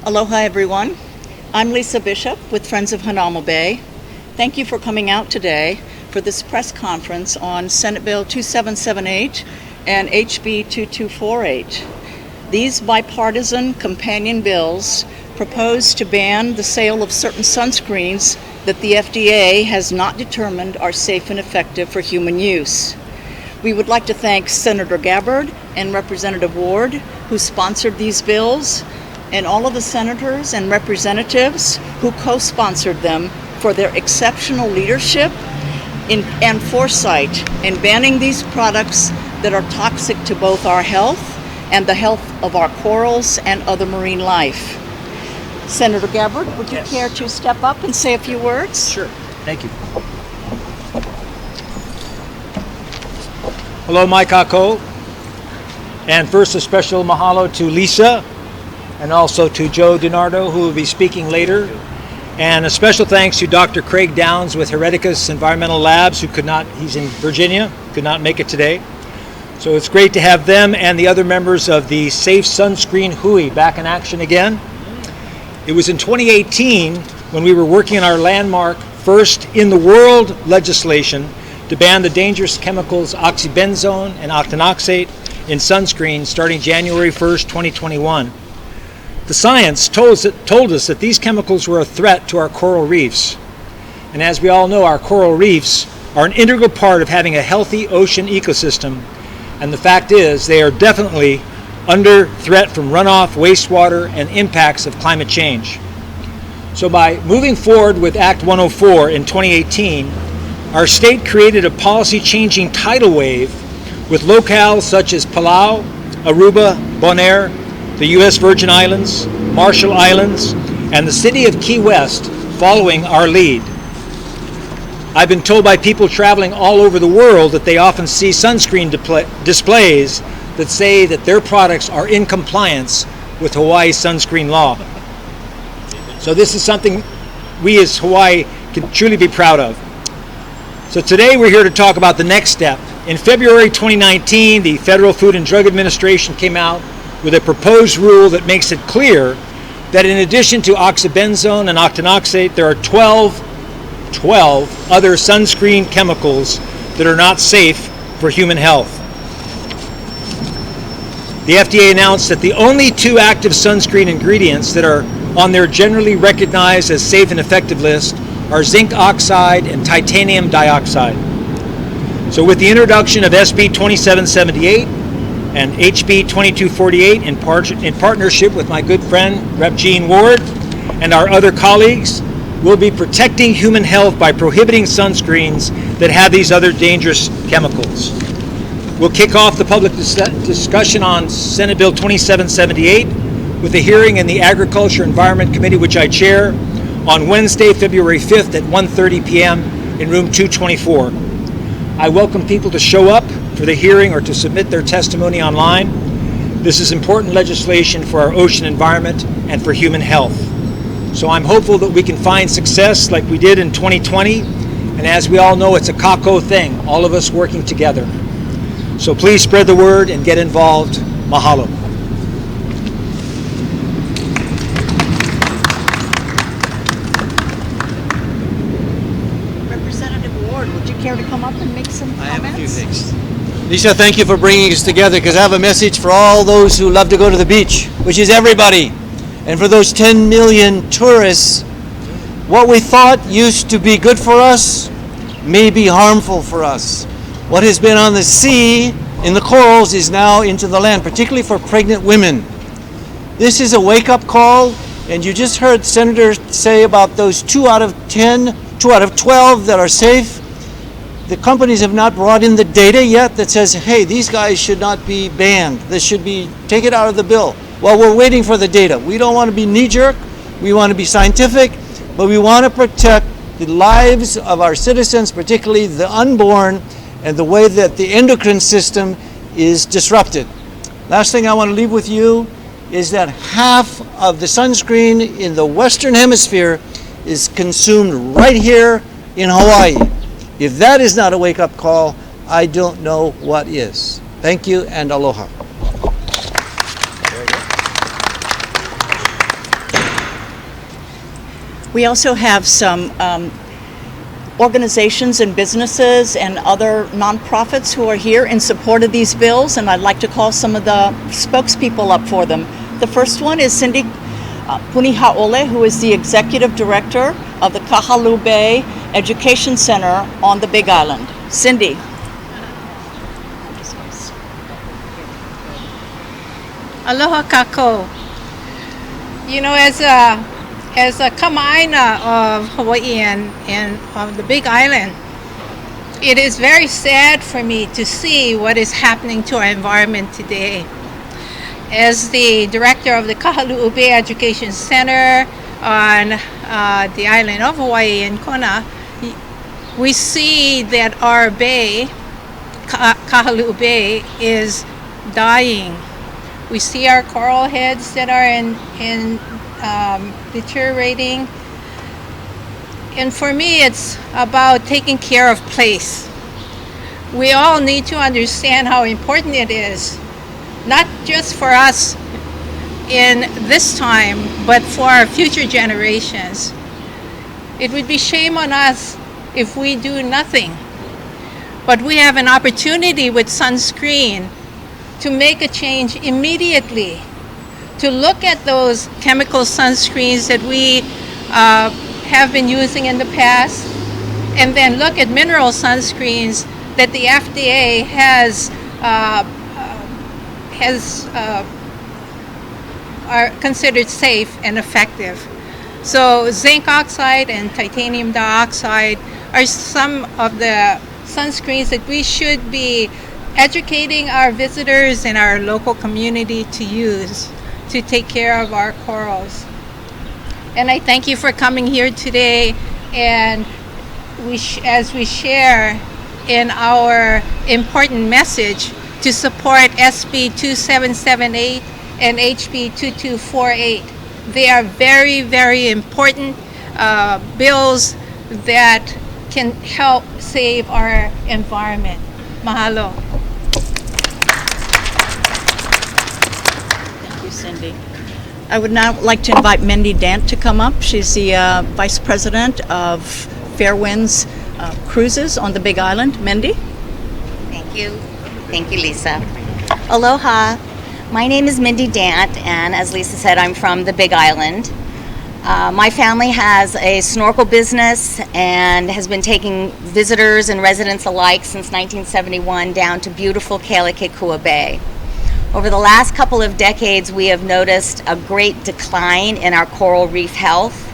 Aloha everyone. I'm Lisa Bishop with Friends of Hanauma Bay. Thank you for coming out today for this press conference on Senate Bill 2778 and HB 2248. These bipartisan companion bills propose to ban the sale of certain sunscreens that the FDA has not determined are safe and effective for human use. We would like to thank Senator Gabbard and Representative Ward, who sponsored these bills, and all of the senators and representatives who co-sponsored them for their exceptional leadership and foresight in banning these products that are toxic to both our health and the health of our corals and other marine life. Senator Gabbard, would you care to step up and say a few words? Sure. Thank you. Hello, Mai Kako. And first, a special mahalo to Lisa and also to Joe DiNardo, who will be speaking later. And a special thanks to Dr. Craig Downs with Hereticus Environmental Labs, he's in Virginia, could not make it today. So it's great to have them and the other members of the Safe Sunscreen Hui back in action again. It was in 2018 when we were working on our landmark first in the world legislation to ban the dangerous chemicals oxybenzone and octinoxate in sunscreen starting January 1st, 2021. The science told us that these chemicals were a threat to our coral reefs. And as we all know, our coral reefs are an integral part of having a healthy ocean ecosystem. And the fact is, they are definitely under threat from runoff, wastewater, and impacts of climate change. So by moving forward with Act 104 in 2018, our state created a policy-changing tidal wave with locales such as Palau, Aruba, Bonaire, the U.S. Virgin Islands, Marshall Islands, and the city of Key West following our lead. I've been told by people traveling all over the world that they often see sunscreen displays that say that their products are in compliance with Hawaii sunscreen law. So this is something we as Hawaii can truly be proud of. So today we're here to talk about the next step. In February 2019, the Federal Food and Drug Administration came out with a proposed rule that makes it clear that in addition to oxybenzone and octinoxate, there are 12 other sunscreen chemicals that are not safe for human health. The FDA announced that the only two active sunscreen ingredients that are on their generally recognized as safe and effective list are zinc oxide and titanium dioxide. So with the introduction of SB 2778 and HB 2248 in partnership with my good friend Rep. Jean Ward and our other colleagues, we'll be protecting human health by prohibiting sunscreens that have these other dangerous chemicals. We'll kick off the public discussion on Senate Bill 2778 with a hearing in the Agriculture Environment Committee, which I chair, on Wednesday, February 5th at 1:30 p.m. in room 224. I welcome people to show up for the hearing or to submit their testimony online. This is important legislation for our ocean environment and for human health. So I'm hopeful that we can find success like we did in 2020. And as we all know, it's a kako thing, all of us working together. So please spread the word and get involved. Mahalo. Representative Ward, would you care to come up and make some comments? I have a few things. Lisa, thank you for bringing us together, because I have a message for all those who love to go to the beach, which is everybody. And for those 10 million tourists, what we thought used to be good for us may be harmful for us. What has been on the sea, in the corals, is now into the land, particularly for pregnant women. This is a wake-up call, and you just heard Senator say about those 2 out of 12 that are safe. The companies have not brought in the data yet that says, hey, these guys should not be banned. This should be taken out of the bill. Well, we're waiting for the data. We don't want to be knee-jerk. We want to be scientific, but we want to protect the lives of our citizens, particularly the unborn, and the way that the endocrine system is disrupted. Last thing I want to leave with you is that half of the sunscreen in the Western Hemisphere is consumed right here in Hawaii. If that is not a wake-up call, I don't know what is. Thank you and aloha. We also have some organizations and businesses and other nonprofits who are here in support of these bills, and I'd like to call some of the spokespeople up for them. The first one is Cindy Punihaole, who is the executive director of the Kahaluu Bay Education Center on the Big Island. Cindy. Aloha kako. You know, as a kama'aina of Hawaii and of the Big Island, it is very sad for me to see what is happening to our environment today. As the director of the Kahaluu Bay Education Center on the island of Hawaii in Kona, we see that our bay, Kahaluu Bay, is dying. We see our coral heads that are in deteriorating. And for me, it's about taking care of place. We all need to understand how important it is, not just for us in this time, but for our future generations. It would be shame on us if we do nothing. But we have an opportunity with sunscreen to make a change immediately, to look at those chemical sunscreens that we have been using in the past, and then look at mineral sunscreens that the FDA are considered safe and effective. So zinc oxide and titanium dioxide are some of the sunscreens that we should be educating our visitors and our local community to use to take care of our corals. And I thank you for coming here today, and as we share in our important message to support SB 2778 and HB 2248. They are very, very important bills that can help save our environment. Mahalo. Thank you, Cindy. I would now like to invite Mindy Dant to come up. She's the Vice President of Fairwinds Cruises on the Big Island. Mindy? Thank you. Thank you, Lisa. Aloha. My name is Mindy Dant, and as Lisa said, I'm from the Big Island. My family has a snorkel business and has been taking visitors and residents alike since 1971 down to beautiful Kealakekua Bay. Over the last couple of decades, we have noticed a great decline in our coral reef health,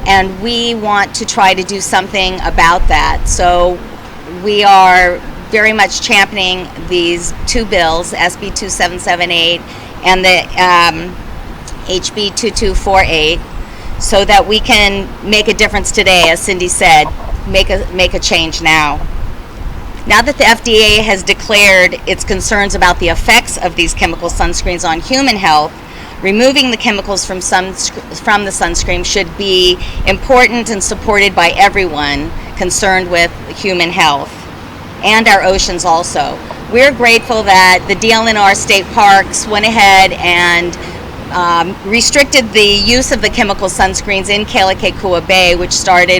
and we want to try to do something about that. So we are very much championing these two bills, SB 2778 and the HB 2248, so that we can make a difference today, as Cindy said, make a change now. Now that the FDA has declared its concerns about the effects of these chemical sunscreens on human health, removing the chemicals from the sunscreen should be important and supported by everyone concerned with human health and our oceans also. We're grateful that the DLNR state parks went ahead and restricted the use of the chemical sunscreens in Kealakekua Bay, which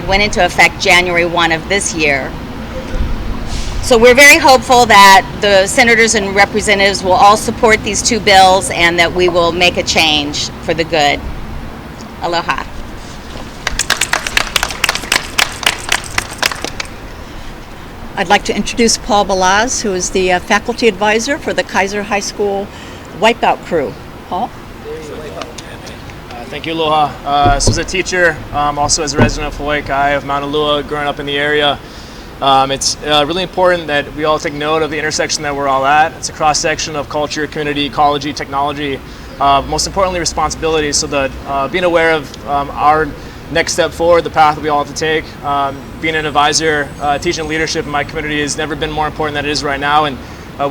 went into effect January 1 of this year. So we're very hopeful that the senators and representatives will all support these two bills and that we will make a change for the good. Aloha. I'd like to introduce Paul Balaz, who is the faculty advisor for the Kaiser High School Wipeout crew. Paul? Thank you, Aloha. So as a teacher, also as a resident of Hawaii of Mauna Lua, growing up in the area, it's really important that we all take note of the intersection that we're all at. It's a cross-section of culture, community, ecology, technology, most importantly responsibility, so that being aware of our next step forward, the path that we all have to take. Being an advisor, teaching leadership in my community has never been more important than it is right now, and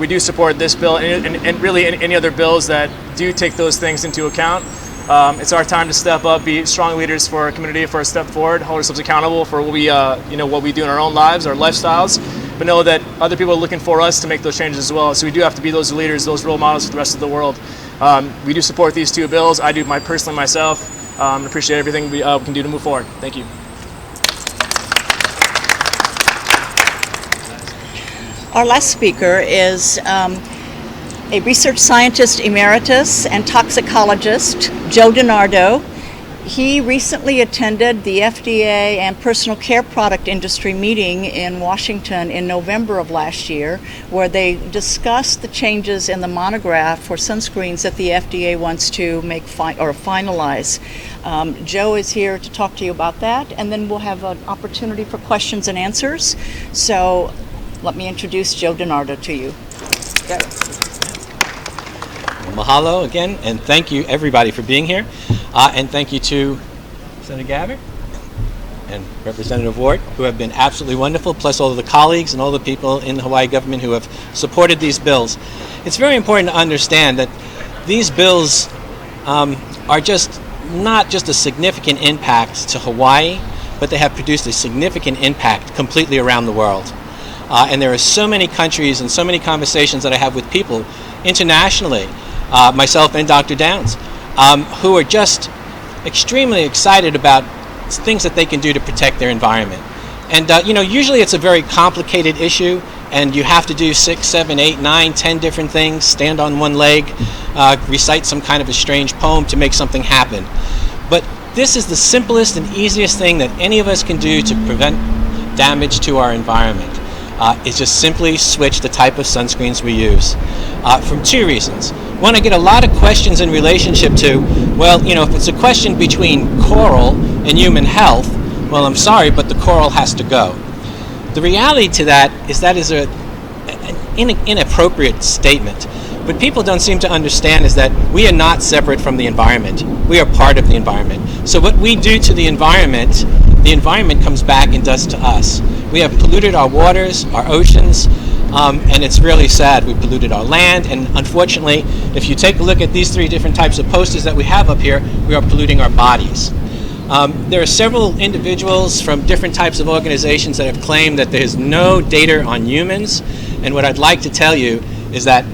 we do support this bill and really any other bills that do take those things into account. It's our time to step up, be strong leaders for our community, for a step forward, hold ourselves accountable for what we, what we do in our own lives, our lifestyles, but know that other people are looking for us to make those changes as well. So we do have to be those leaders, those role models for the rest of the world. We do support these two bills. I do personally myself. Appreciate everything we can do to move forward. Thank you. Our last speaker is a research scientist emeritus and toxicologist, Joe DiNardo. He recently attended the FDA and personal care product industry meeting in Washington in November of last year, where they discussed the changes in the monograph for sunscreens that the FDA wants to make finalize. Joe is here to talk to you about that, and then we'll have an opportunity for questions and answers. So let me introduce Joe DiNardo to you. Go. Mahalo again, and thank you everybody for being here. And thank you to Senator Gabbard and Representative Ward, who have been absolutely wonderful, plus all of the colleagues and all the people in the Hawaii government who have supported these bills. It's very important to understand that these bills are just not just a significant impact to Hawaii, but they have produced a significant impact completely around the world. And there are so many countries and so many conversations that I have with people internationally, myself and Dr. Downs, who are just extremely excited about things that they can do to protect their environment. And usually it's a very complicated issue, and you have to do 6, 7, 8, 9, 10 different things, stand on one leg, recite some kind of a strange poem to make something happen. But this is the simplest and easiest thing that any of us can do to prevent damage to our environment. Is just simply switch the type of sunscreens we use, from 2 reasons. One, I get a lot of questions in relationship to, well, if it's a question between coral and human health, well, I'm sorry, but the coral has to go. The reality to that is an inappropriate statement. What people don't seem to understand is that we are not separate from the environment. We are part of the environment. So what we do to the environment comes back and does to us. We have polluted our waters, our oceans, and it's really sad. We polluted our land, and unfortunately, if you take a look at these 3 different types of posters that we have up here, we are polluting our bodies. There are several individuals from different types of organizations that have claimed that there's no data on humans, and what I'd like to tell you is that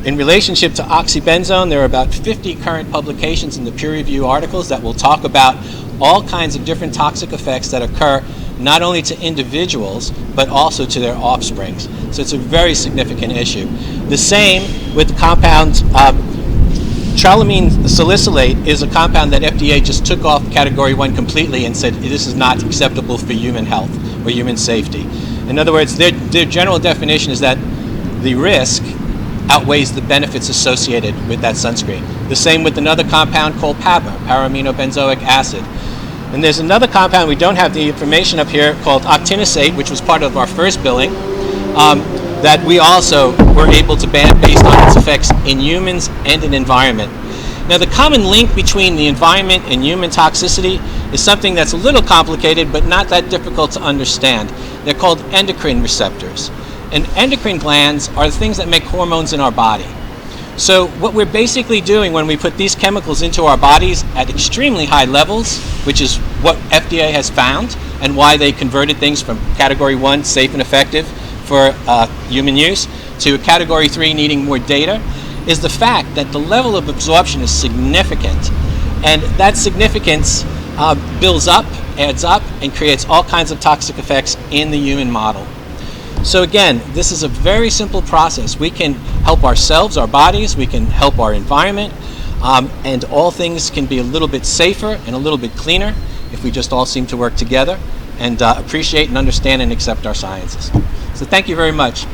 in relationship to oxybenzone, there are about 50 current publications in the peer review articles that will talk about all kinds of different toxic effects that occur not only to individuals, but also to their offsprings. So it's a very significant issue. The same with the compound, trilamine salicylate is a compound that FDA just took off Category 1 completely and said this is not acceptable for human health or human safety. In other words, their general definition is that the risk outweighs the benefits associated with that sunscreen. The same with another compound called PABA, para-aminobenzoic acid. And there's another compound, we don't have the information up here, called octinosate, which was part of our first billing, that we also were able to ban based on its effects in humans and in environment. Now, the common link between the environment and human toxicity is something that's a little complicated, but not that difficult to understand. They're called endocrine receptors. And endocrine glands are the things that make hormones in our body. So what we're basically doing when we put these chemicals into our bodies at extremely high levels, which is what FDA has found and why they converted things from Category 1, safe and effective for human use, to Category 3, needing more data, is the fact that the level of absorption is significant. And that significance builds up, adds up, and creates all kinds of toxic effects in the human model. So again, this is a very simple process. We can help ourselves, our bodies, we can help our environment, and all things can be a little bit safer and a little bit cleaner if we just all seem to work together and appreciate and understand and accept our sciences. So thank you very much.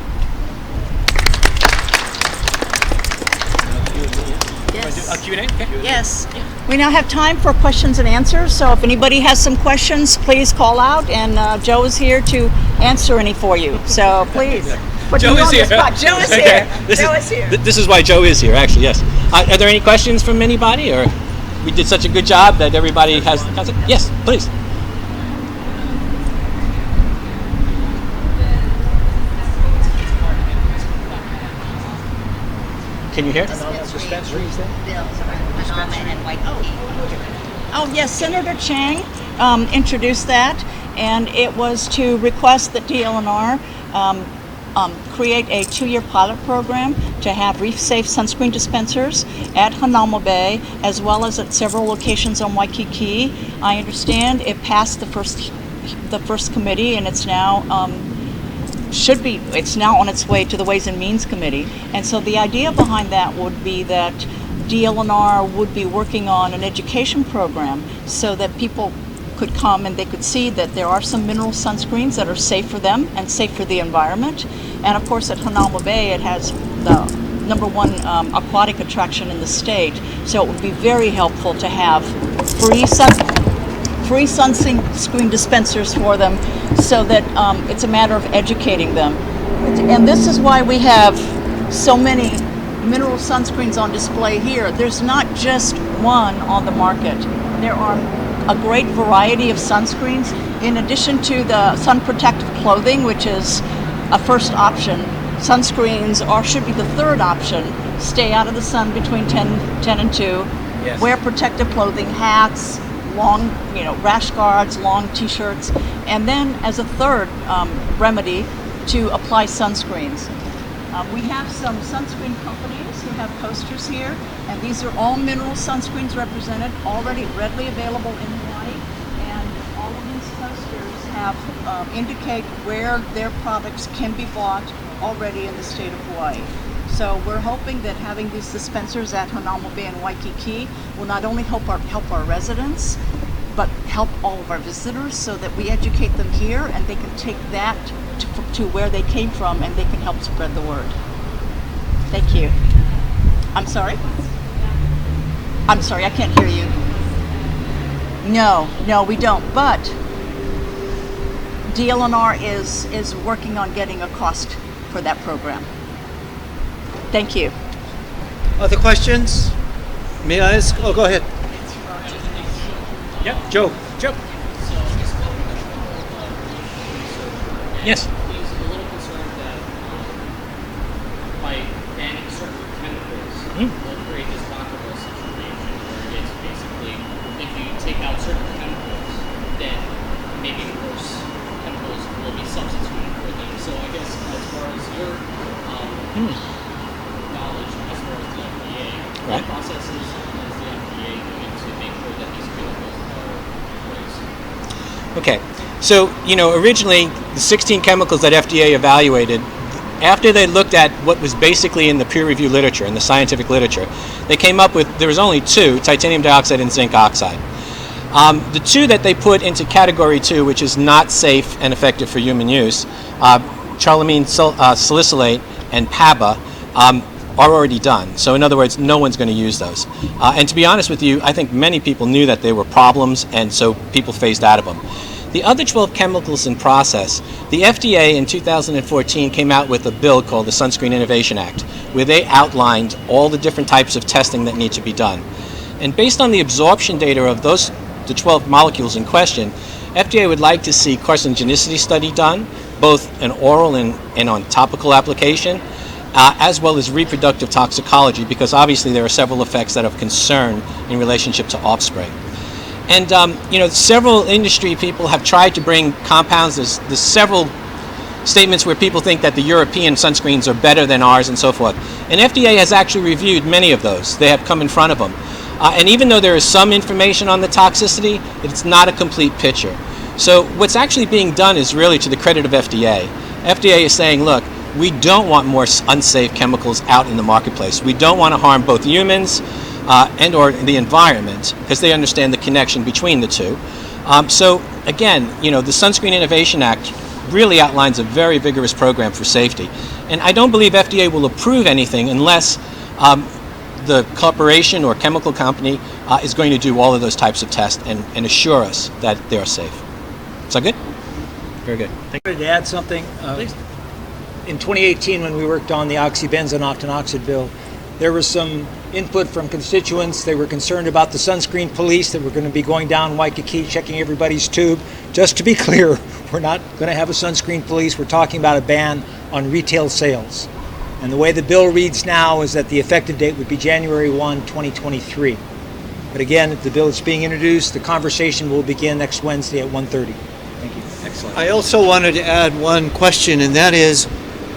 Yes. Q&A? Okay. Yes. We now have time for questions and answers, so if anybody has some questions, please call out, and Joe is here to answer any for you. So please. Joe is here. Joe is here. Joe is here. This is why Joe is here, actually, yes. Are there any questions from anybody, or we did such a good job that everybody has? Yes, please. Can you hear? Oh, yes, Senator Chang introduced that, and it was to request that DLNR create a 2-year pilot program to have reef-safe sunscreen dispensers at Hanauma Bay, as well as at several locations on Waikiki. I understand it passed the first committee, and it's now it's now on its way to the Ways and Means Committee. And so the idea behind that would be that DLNR would be working on an education program so that people could come and they could see that there are some mineral sunscreens that are safe for them and safe for the environment. And of course at Hanauma Bay it has the #1 aquatic attraction in the state, so it would be very helpful to have free sunscreen dispensers for them, so that it's a matter of educating them. And this is why we have so many mineral sunscreens on display here. There's not just one on the market. There are a great variety of sunscreens. In addition to the sun protective clothing, which is a first option, sunscreens should be the third option. Stay out of the sun between 10 and 2. Yes. Wear protective clothing, hats, long, rash guards, long t-shirts, and then as a third remedy, to apply sunscreens. We have some sunscreen companies who have posters here, and these are all mineral sunscreens represented, already readily available in Hawaii, and all of these posters have indicate where their products can be bought already in the state of Hawaii. So we're hoping that having these dispensers at Hanauma Bay and Waikiki will not only help our residents, but help all of our visitors, so that we educate them here and they can take that to where they came from, and they can help spread the word. Thank you. I'm sorry, I can't hear you. No, we don't. But DLNR is working on getting a cost for that program. Thank you. Other questions? May I ask? Oh, go ahead. Yep, Joe. Yes. He's a little concerned that by banning certain chemicals, will create this doctrinal situation where it's basically, if you take out certain chemicals, then maybe worse chemicals will be substituted for them. So I guess as far as your knowledge, as far as the FDA, what processes is the FDA doing to make sure that these chemicals are replaced? Okay. So, originally, the 16 chemicals that FDA evaluated, after they looked at what was basically in the peer-reviewed literature, in the scientific literature, they came up with, there was only 2, titanium dioxide and zinc oxide. The 2 that they put into category 2, which is not safe and effective for human use, charlamine salicylate and PABA, are already done. So in other words, no one's going to use those. And to be honest with you, I think many people knew that they were problems, and so people phased out of them. The other 12 chemicals in process, the FDA in 2014 came out with a bill called the Sunscreen Innovation Act, where they outlined all the different types of testing that need to be done. And based on the absorption data of the 12 molecules in question, FDA would like to see carcinogenicity study done, both an oral and on topical application, as well as reproductive toxicology, because obviously there are several effects that are of concern in relationship to offspring. And several industry people have tried to bring compounds. There's several statements where people think that the European sunscreens are better than ours and so forth. And FDA has actually reviewed many of those. They have come in front of them. And even though there is some information on the toxicity, it's not a complete picture. So what's actually being done is really to the credit of FDA. FDA is saying, look, we don't want more unsafe chemicals out in the marketplace. We don't want to harm both humans and or the environment, because they understand the connection between the two. So again, the Sunscreen Innovation Act really outlines a very vigorous program for safety. And I don't believe FDA will approve anything unless the corporation or chemical company is going to do all of those types of tests and assure us that they're safe. Is that good? Very good. I wanted to add something. Please. In 2018, when we worked on the oxybenzone octinoxide bill, there was some input from constituents. They were concerned about the sunscreen police that were going to be going down Waikiki, checking everybody's tube. Just to be clear, we're not going to have a sunscreen police. We're talking about a ban on retail sales. And the way the bill reads now is that the effective date would be January 1, 2023. But again, the bill is being introduced. The conversation will begin next Wednesday at 1:30. Thank you. Excellent. I also wanted to add one question, and that is,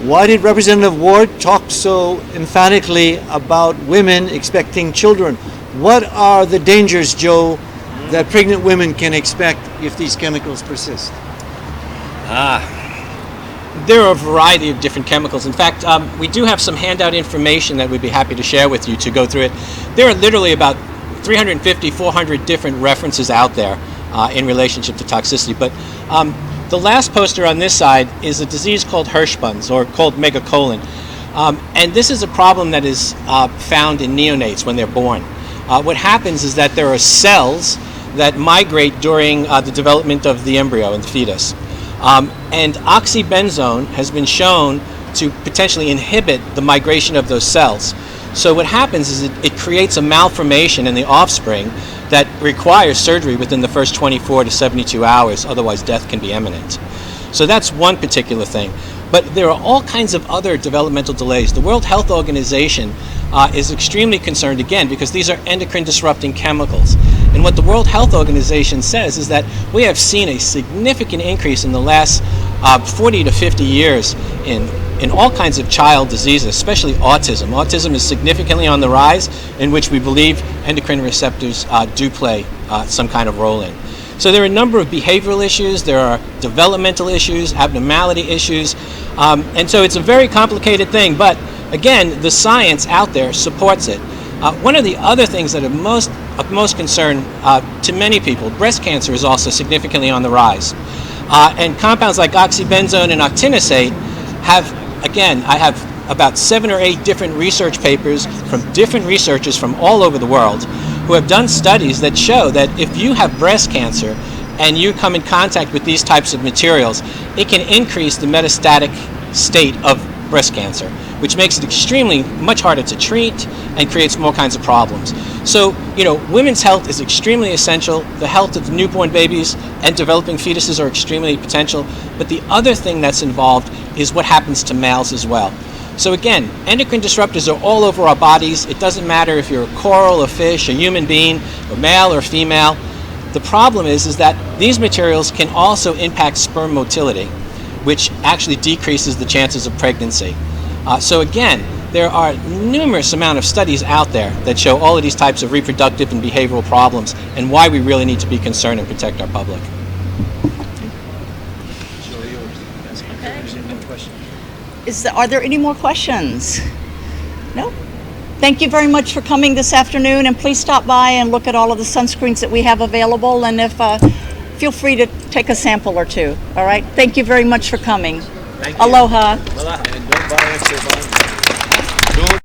Why did Representative Ward talk so emphatically about women expecting children? What are the dangers, Joe, that pregnant women can expect if these chemicals persist? There are a variety of different chemicals. In fact, we do have some handout information that we'd be happy to share with you to go through it. There are literally about 350, 400 different references out there in relationship to toxicity. But the last poster on this side is a disease called Hirschsprung's, or called megacolon. And this is a problem that is found in neonates when they're born. What happens is that there are cells that migrate during the development of the embryo and the fetus. And oxybenzone has been shown to potentially inhibit the migration of those cells. So what happens is it creates a malformation in the offspring that requires surgery within the first 24 to 72 hours, otherwise death can be imminent. So that's one particular thing. But there are all kinds of other developmental delays. The World Health Organization is extremely concerned, again, because these are endocrine disrupting chemicals. And what the World Health Organization says is that we have seen a significant increase in the last 40 to 50 years in all kinds of child diseases, especially autism. Autism is significantly on the rise, in which we believe endocrine receptors do play some kind of role in. So there are a number of behavioral issues, there are developmental issues, abnormality issues, and so it's a very complicated thing, but again, the science out there supports it. One of the other things that are of most concern to many people, breast cancer is also significantly on the rise. And compounds like oxybenzone and octinosate have, again, I have about 7 or 8 different research papers from different researchers from all over the world who have done studies that show that if you have breast cancer and you come in contact with these types of materials, it can increase the metastatic state of breast cancer, which makes it extremely much harder to treat and creates more kinds of problems. So, women's health is extremely essential. The health of newborn babies and developing fetuses are extremely potential. But the other thing that's involved is what happens to males as well. So again, endocrine disruptors are all over our bodies. It doesn't matter if you're a coral, a fish, a human being, a male or female. The problem is that these materials can also impact sperm motility, which actually decreases the chances of pregnancy. So again, there are numerous amount of studies out there that show all of these types of reproductive and behavioral problems and why we really need to be concerned and protect our public. Are there any more questions? No? Thank you very much for coming this afternoon, and please stop by and look at all of the sunscreens that we have available, and feel free to take a sample or two. All right? Thank you very much for coming. Thank you. Aloha. Aloha. And don't buy extra.